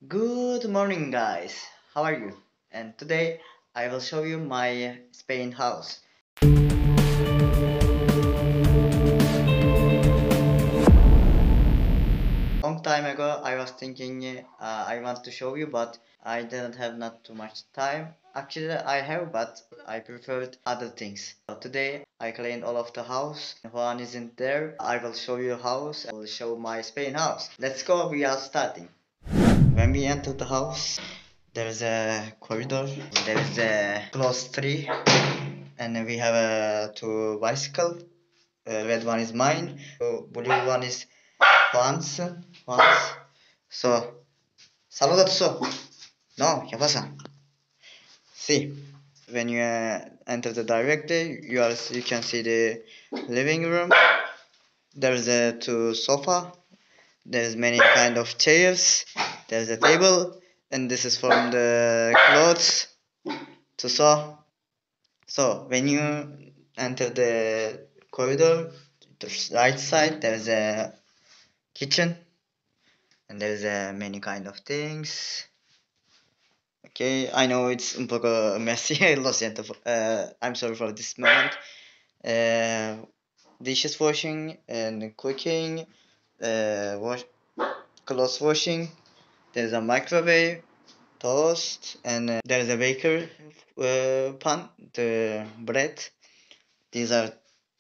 Good morning, guys. How are you? And today I will show you my Spain house. Long time ago, I was thinking I want to show you, but I didn't have not too much time. Actually, I have, but I preferred other things. So today I cleaned all of the house. Juan isn't there. I will show you house. I will show my Spain house. Let's go. We are starting. When we enter the house, there is a corridor. There is a closed tree, and we have two bicycle. Red one is mine. Blue one is Juan's. Juan's. So, saluda so. No, ¿qué pasa? See, when you enter the directly, you can see the living room. There's a two sofa. There's many kind of chairs. There's a table, and this is from the clothes to sew. So when you enter the corridor, the right side there's a kitchen, and there's many kind of things. Okay, I know it's un poco messy. Lo siento. I'm sorry for this moment. Uh, Dishes washing and cooking, wash clothes washing. There's a microwave, toast, and there's a baker pan, the bread. These are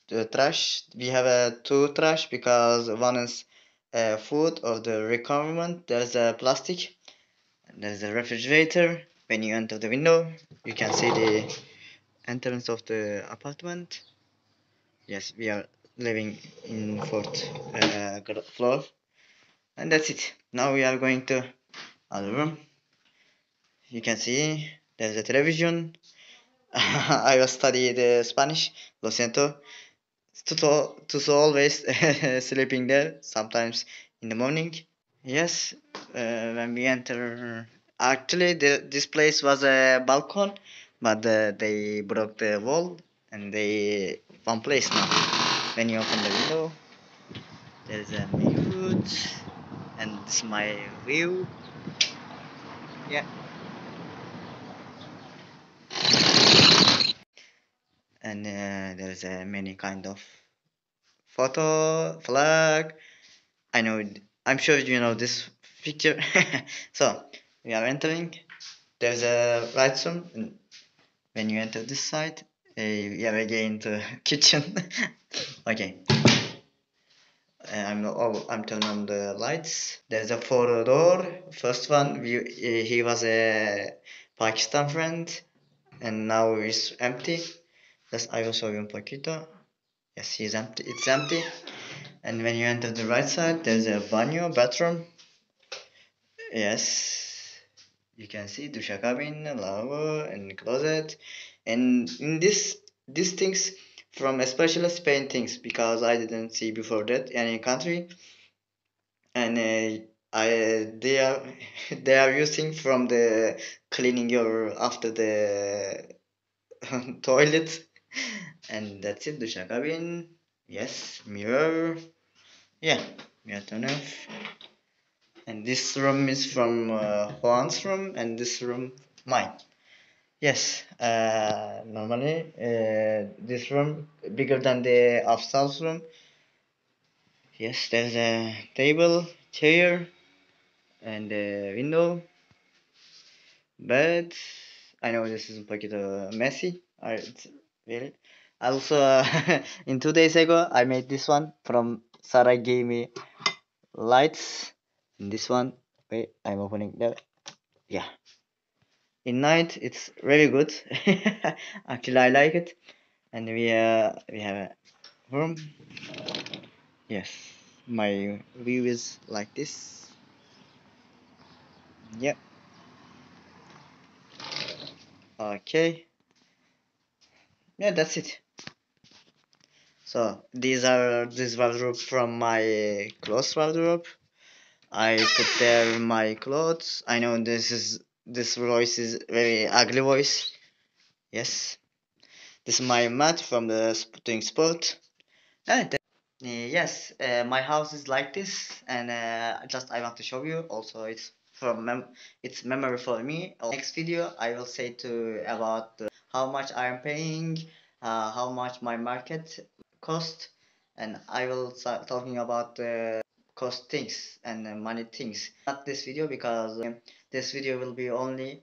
the trash. We have two trash because one is food or the requirement. There's a plastic. There's a refrigerator. When you enter the window, you can see the entrance of the apartment. Yes, we are living in fourth floor, and that's it. Now we are going to other room. You can see there's a television. I was studying the Spanish. Lo siento. To always sleeping there. Sometimes in the morning. Yes, when we enter, actually this place was a balcony, but they broke the wall and they one place now. When you open the window, there's a many food, and this is my view. Yeah, and there's a many kind of photo flag. I know. I'm sure you know this picture. So we are entering. There's a right room, and when you enter this side, we are again to kitchen. Okay, I'm turning on the lights. There's a photo door. First one, he was a Pakistan friend, and now it's empty. That's I will show you un poquito. Yes, he's empty. It's empty. And when you enter the right side, there's a baño, bathroom. Yes, you can see dusha cabin, lavabo, and closet. And in these things from especially Spain things because I didn't see before that any country, and I they are they are using from the cleaning your after the toilet, and that's it. Dusha cabin, yes, mirror, yeah, mirror turn off. And this room is from Juan's room, and this room mine. Yes, normally this room bigger than the Afsal's room. Yes, there's a table, chair, and a window, bed. I know this is a bit messy. It's really. Also, in 2 days ago, I made this one from Sarah gave me lights. And this one, wait, I'm opening that. Yeah, in night it's very good. Actually, I like it. And we have a room. Yes, my view is like this. Yep. Okay. Yeah, that's it. So these are this wardrobe from my clothes wardrobe. I put there my clothes. I know this voice is very ugly voice. Yes. This is my mat from the doing sport. Yes, my house is like this, and just I want to show you. Also, it's it's memory for me. Next video I will say to about how much I am paying, how much my market cost, and I will start talking about the cost things and money things. Not this video because this video will be only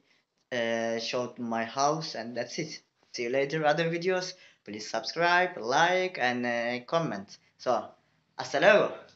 showed my house and that's it. See you later other videos. Please subscribe, like and comment. So hasta luego.